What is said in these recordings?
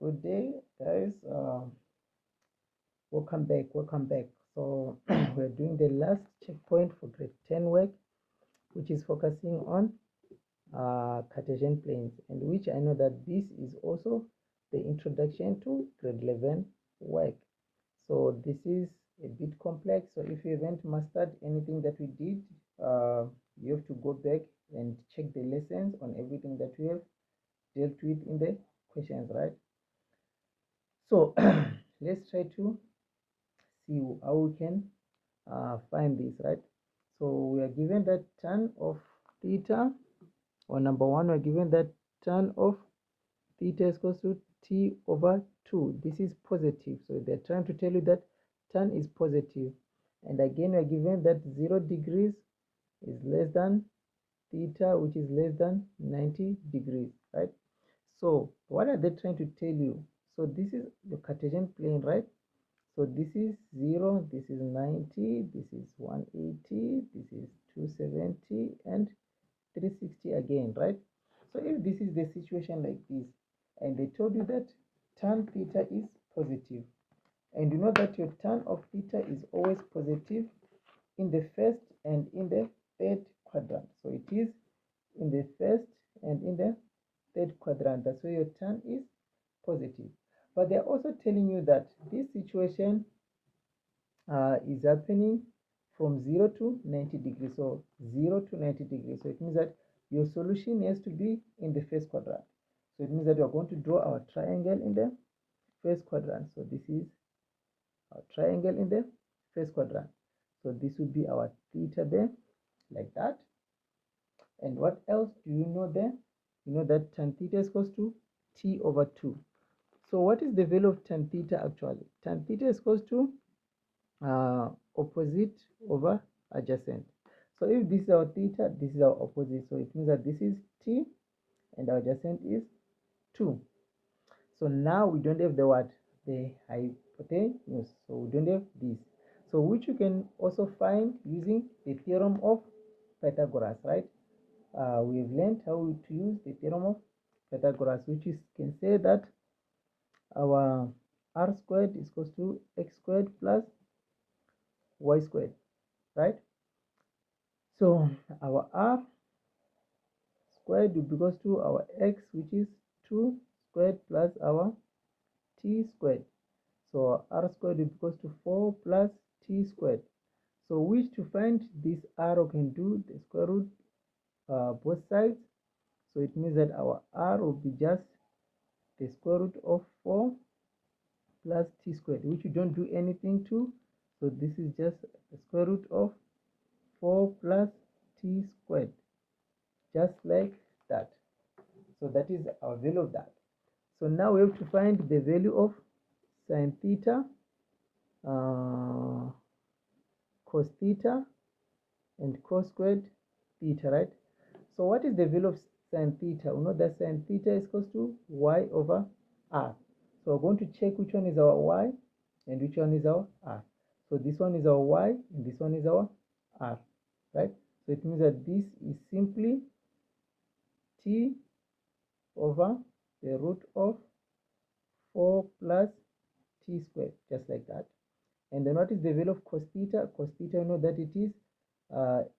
Good day, guys. Welcome back. So we're doing the last checkpoint for grade 10 work, which is focusing on Cartesian planes, and which I know that this is also the introduction to grade 11 work. So this is a bit complex, so if you haven't mastered anything that we did, you have to go back and check the lessons on everything that we have dealt with in the questions, right? So let's try to see how we can find this, right? So we are given that tan of theta, or number one, we're given that tan of theta is equal to t over 2. This is positive, so they're trying to tell you that tan is positive. And again, we're given that 0 degrees is less than theta, which is less than 90 degrees, right? So what are they trying to tell you? So this is your Cartesian plane, right? So this is 0, this is 90, this is 180, this is 270, and 360 again, right? So if this is the situation like this, and they told you that tan theta is positive, and you know that your tan of theta is always positive in the first and in the third quadrant. So it is in the first and in the third quadrant. That's why your tan is positive. But they're also telling you that this situation is happening from 0 to 90 degrees. So 0 to 90 degrees. So it means that your solution has to be in the first quadrant. So it means that we are going to draw our triangle in the first quadrant. So this is our triangle in the first quadrant. So this would be our theta there, like that. And what else do you know there? You know that tan theta is equal to t over 2. So what is the value of tan theta actually? Tan theta is equal to opposite over adjacent. So if this is our theta, this is our opposite. So it means that this is t and our adjacent is 2. So now we don't have the what? The hypotenuse. So we don't have this. So which you can also find using the theorem of Pythagoras, right? We've learned how to use the theorem of Pythagoras, which is can say that our r squared is equal to x squared plus y squared, right? So our r squared will be equal to our x, which is 2 squared plus our t squared. So r squared will be equal to 4 plus t squared. So which to find this r, we can do the square root both sides. So it means that our r will be just the square root of 4 plus t squared, which you don't do anything to. So this is just the square root of 4 plus t squared, just like that. So that is our value of that. So now we have to find the value of sine theta, cos theta, and cos squared theta, right? So what is the value of sine theta? We know that sine theta is equal to y over r. So we're going to check which one is our y and which one is our r. So this one is our y and this one is our r, right? So it means that this is simply t over the root of 4 plus t squared, just like that. And then what is the value of cos theta? Cos theta, you know that it is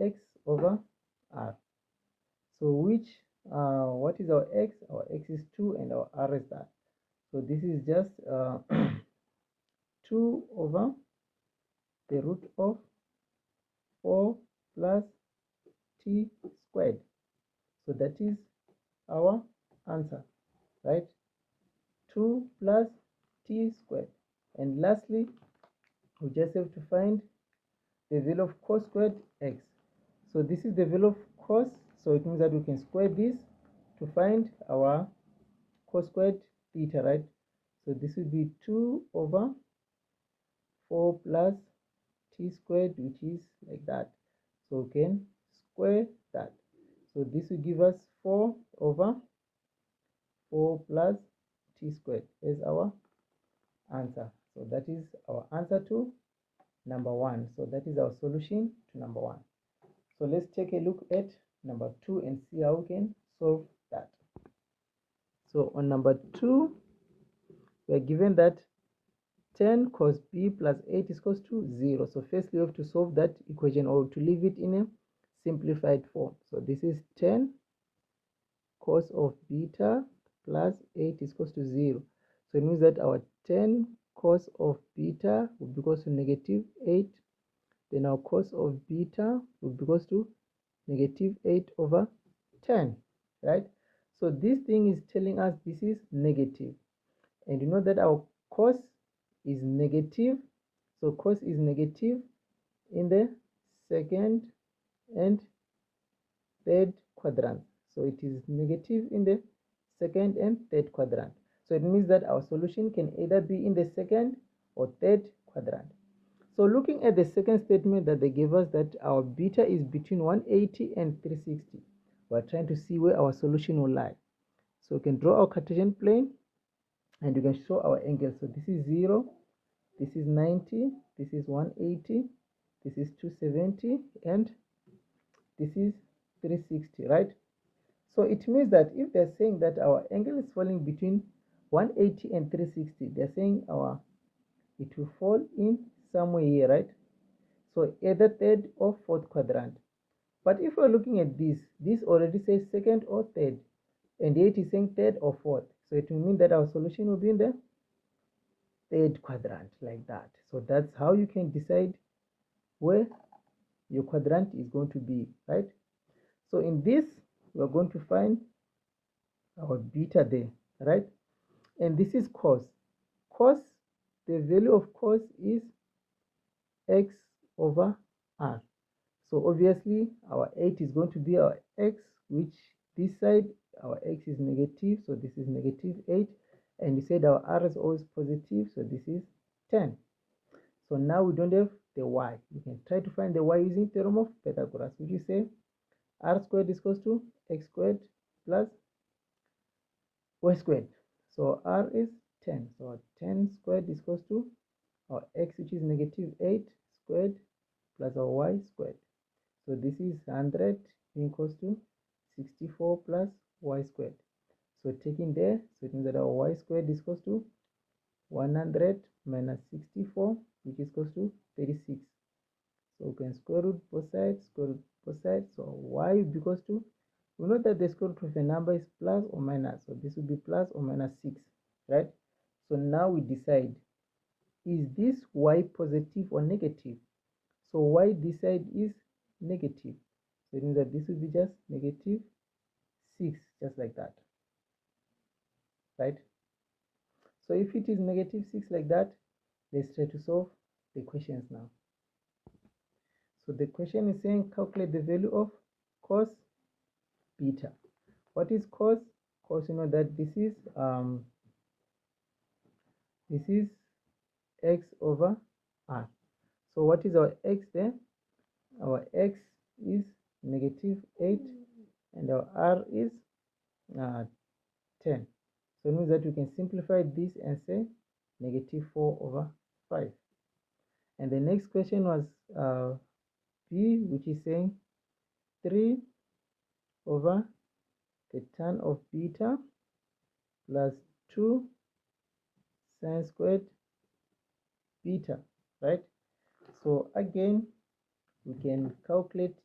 x over r. So which, what is our x? Our x is 2 and our r is that. So this is just 2 over the root of 4 plus t squared. So that is our answer, right? 2 plus t squared. And lastly, we just have to find the value of cos squared x. So this is the value of cos, so it means that we can square this to find our cos squared theta, right? So this will be 2 over 4 plus t squared, which is like that. So we can square that. So this will give us 4 over 4 plus t squared as our answer. So that is our answer to number 1. So that is our solution to number 1. So let's take a look at number 2 and see how we can solve that. So on number 2, we are given that 10 cos b plus 8 is equals to 0. So firstly, we have to solve that equation, or to leave it in a simplified form. So this is 10 cos of beta plus 8 is equals to 0. So it means that our 10 cos of beta will be equals to negative 8. Then our cos of beta will be equals to negative 8 over 10, right? So this thing is telling us this is negative. And you know that our cos is negative. So cos is negative in the second and third quadrant. So it is negative in the second and third quadrant. So it means that our solution can either be in the second or third quadrant. So looking at the second statement that they gave us, that our beta is between 180 and 360. We're trying to see where our solution will lie. So we can draw our Cartesian plane and you can show our angles. So this is 0, this is 90, this is 180, this is 270, and this is 360, right? So it means that if they're saying that our angle is falling between 180 and 360, they're saying it will fall in somewhere here, right? So either third or fourth quadrant. But if we're looking at this already says second or third, and yet it's saying third or fourth. So it will mean that our solution will be in the third quadrant, like that. So that's how you can decide where your quadrant is going to be, right? So in this, we're going to find our beta there, right? And this is cos. Cos, the value of cos is x over r. So obviously our 8 is going to be our x, which this side our x is negative, so this is negative 8, and we said our r is always positive, so this is 10. So now we don't have the y. We can try to find the y using theorem of Pythagoras, which is say r squared is equals to x squared plus y squared. So r is 10. So 10 squared is equals to our x, which is negative 8 squared plus our y squared. So this is 100 equals to 64 plus y squared. So taking there, so it means that our y squared is equals to 100 minus 64, which is equals to 36. So we can square root both sides, square root both sides. So y will be equals to, we know that the square root of a number is plus or minus. So this will be plus or minus 6, right? So now we decide, is this y positive or negative? So y this side is negative. So it means that this will be just negative 6, just like that, right? So if it is negative 6 like that, let's try to solve the questions now. So the question is saying calculate the value of cos beta. What is cos? Cos, you know that this is x over r. So what is our x there? Our x is negative 8 and our r is 10. So it means that we can simplify this and say negative 4 over 5. And the next question was b, which is saying 3 over the tan of beta plus 2 sine squared beta, right? So again, we can calculate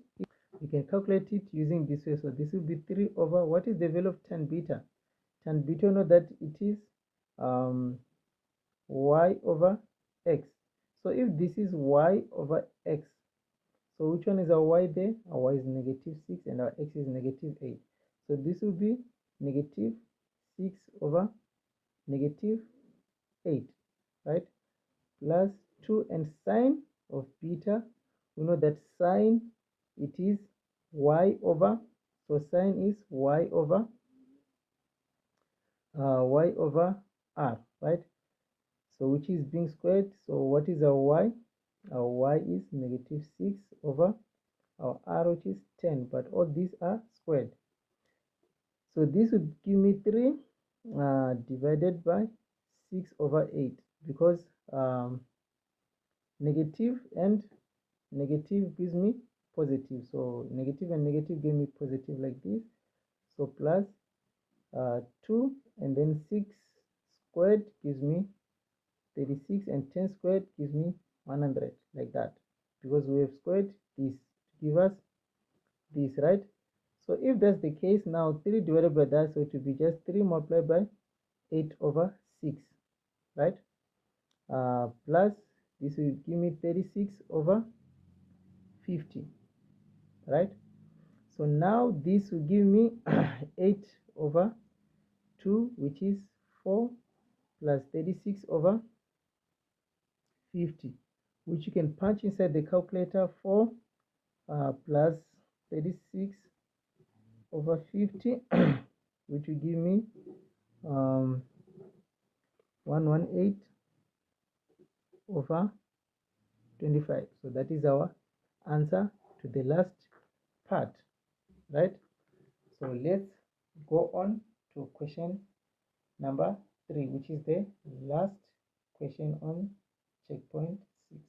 it using this way. So this will be 3 over, what is the value of tan beta? Tan beta, you know that it is y over x. So if this is y over x, so which one is our y there? Our y is negative 6 and our x is negative 8. So this will be negative 6 over negative 8, right? Plus 2, and sine of beta, we know that sine, it is y over, so sine is y over r, right? So which is being squared. So what is our y? Our y is negative 6 over our r, which is 10, but all these are squared. So this would give me 3 divided by 6 over 8, because negative and negative gives me positive. So negative and negative give me positive like this. So plus 2 and then 6 squared gives me 36, and 10 squared gives me 100, like that, because we have squared this to give us this, right? So if that's the case, now 3 divided by that, so it will be just 3 multiplied by 8 over 6, right? Plus this will give me 36 over 50, right? So now this will give me 8 over 2, which is 4, plus 36 over 50, which you can punch inside the calculator. 4 plus 36 over 50, which will give me 118 over 25. So that is our answer to the last part, right? So let's go on to question number 3, which is the last question on checkpoint 6.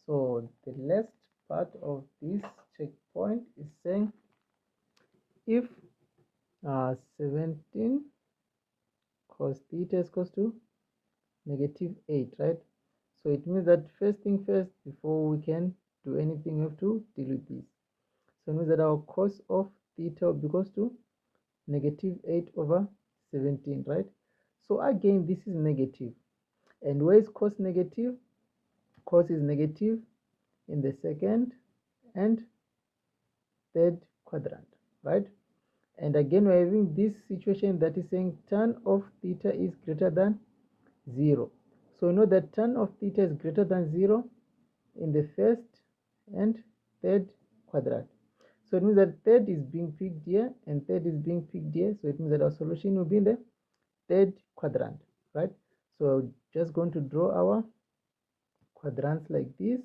So the last part of this checkpoint is saying if 17 cos theta is equals to -8, right? So it means that first thing first, before we can do anything, we have to deal with this. So it means that our cos of theta will be equals to -8 over 17, right? So again, this is negative. And where is cos negative? Cos is negative in the second and third quadrant, right? And again, we're having this situation that is saying tan of theta is greater than 0. So we know that tan of theta is greater than 0 in the first and third quadrant. So it means that third is being picked here and third is being picked here. So it means that our solution will be in the third quadrant, right? So just going to draw our quadrants like this.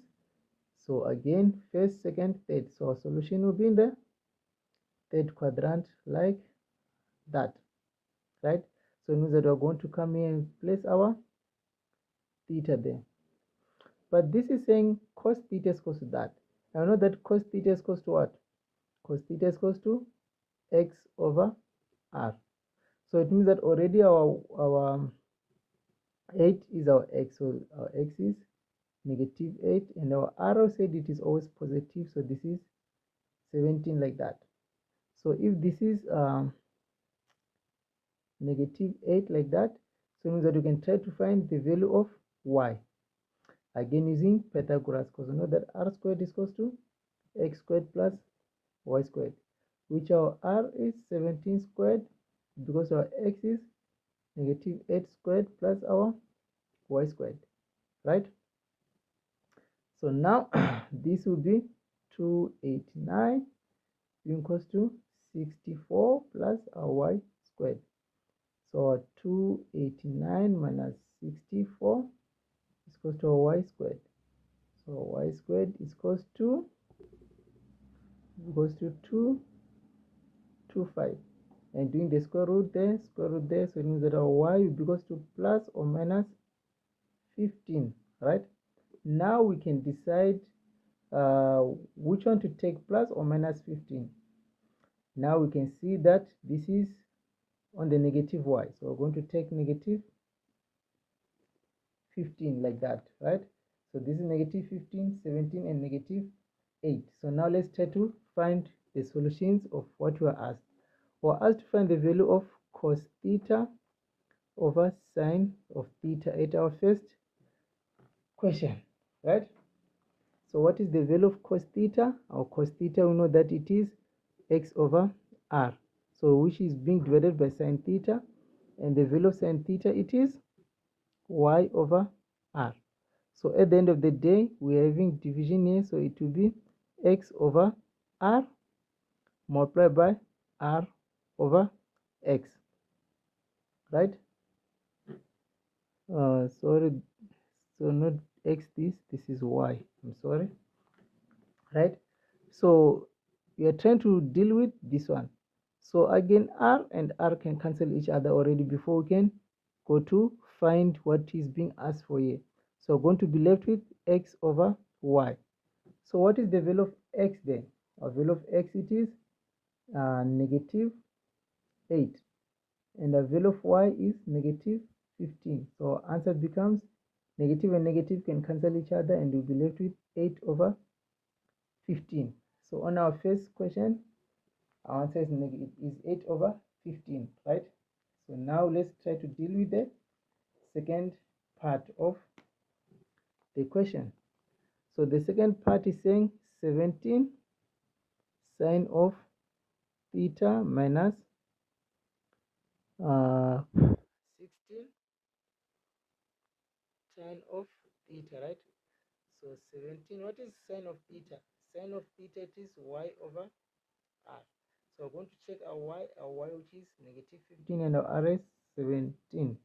So again, first, second, third. So our solution will be in the third quadrant like that, right? So it means that we're going to come here and place our theta there. But this is saying cos theta is equals to that. I know that cos theta is equals to what? Cos theta is equals to x over r. So it means that already our 8 is our x. So our x is -8, and our arrow said it is always positive. So this is 17, like that. So if this is -8, like that, so it means that you can try to find the value of y. Again, using Pythagoras, because we know that r squared is equals to x squared plus y squared, which our r is 17 squared, because our x is -8 squared plus our y squared, right? So now this will be 289 equals to 64 plus our y squared. So 289 minus 64 is equals to y squared. So y squared is equals to 225. And doing the square root there, so it means that our y will be equals to plus or minus 15, right? Now we can decide which one to take, plus or minus 15. Now we can see that this is on the negative y. So we're going to take -15, like that, right? So this is -15, 17, and -8. So now let's try to find the solutions of what we are asked. We're asked to find the value of cos theta over sine of theta at our first question, right? So what is the value of cos theta? Our cos theta, we know that it is x over r, so which is being divided by sine theta, and the value of sine theta, it is y over r. So at the end of the day, we are having division here, so it will be x over r multiplied by r over x, right? Sorry, so not x, this is y, I'm sorry, right? So we are trying to deal with this one. So again, r and r can cancel each other already before we can go to find what is being asked for here. So we're going to be left with x over y. So what is the value of x then? Our value of x, it is -8, and the value of y is negative 15. So answer becomes negative and negative can cancel each other, and we'll be left with 8 over 15. So on our first question, our answer is negative is 8 over 15, right? So now let's try to deal with the second part of the question. So the second part is saying 17 sine of theta minus 16 sine of theta, right? So 17, what is sine of theta? Sine of theta, it is y over r. So we're going to check our y which is negative 15, and our r is 17.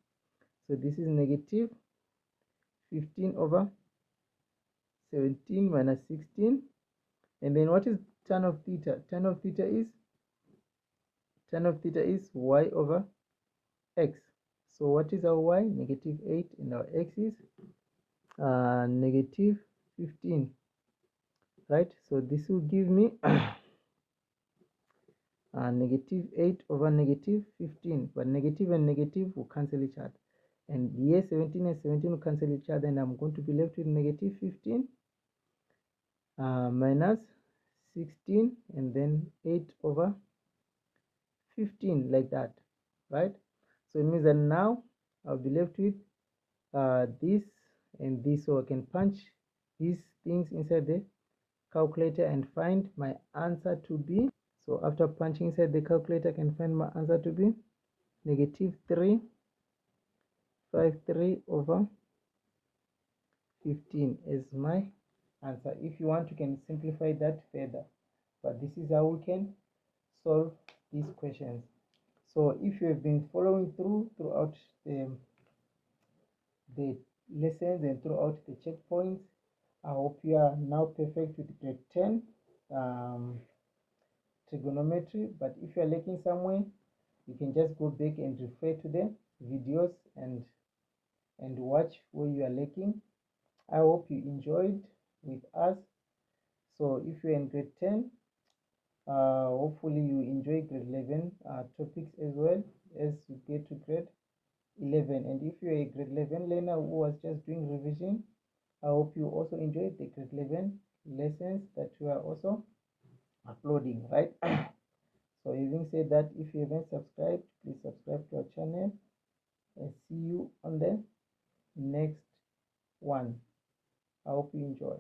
So this is negative 15 over 17 minus 16. And then what is tan of theta? Tan of theta is y over x. So what is our y? Negative 8, and our x is negative 15, right? So this will give me negative 8 over negative 15, but negative and negative will cancel each other, and here 17 and 17 will cancel each other, and I'm going to be left with negative 15 minus 16, and then 8 over 15, like that, right? So it means that now I'll be left with this and this, so I can punch these things inside the calculator and find my answer to be. So after punching inside the calculator, I can find my answer to be negative 353 over 15 is my answer. If you want, you can simplify that further, but this is how we can solve these questions. So if you have been following throughout the lessons and throughout the checkpoints, I hope you are now perfect with grade 10 trigonometry. But if you are lacking somewhere, you can just go back and refer to the videos and watch where you are lacking. I hope you enjoyed with us. So if you're in grade 10, hopefully you enjoy grade 11 topics as well as you get to grade 11. And if you're a grade 11 learner who was just doing revision, I hope you also enjoyed the grade 11 lessons that we are also uploading, right? So having said that, if you haven't subscribed, please subscribe to our channel, and see you on the next one. I hope you enjoy.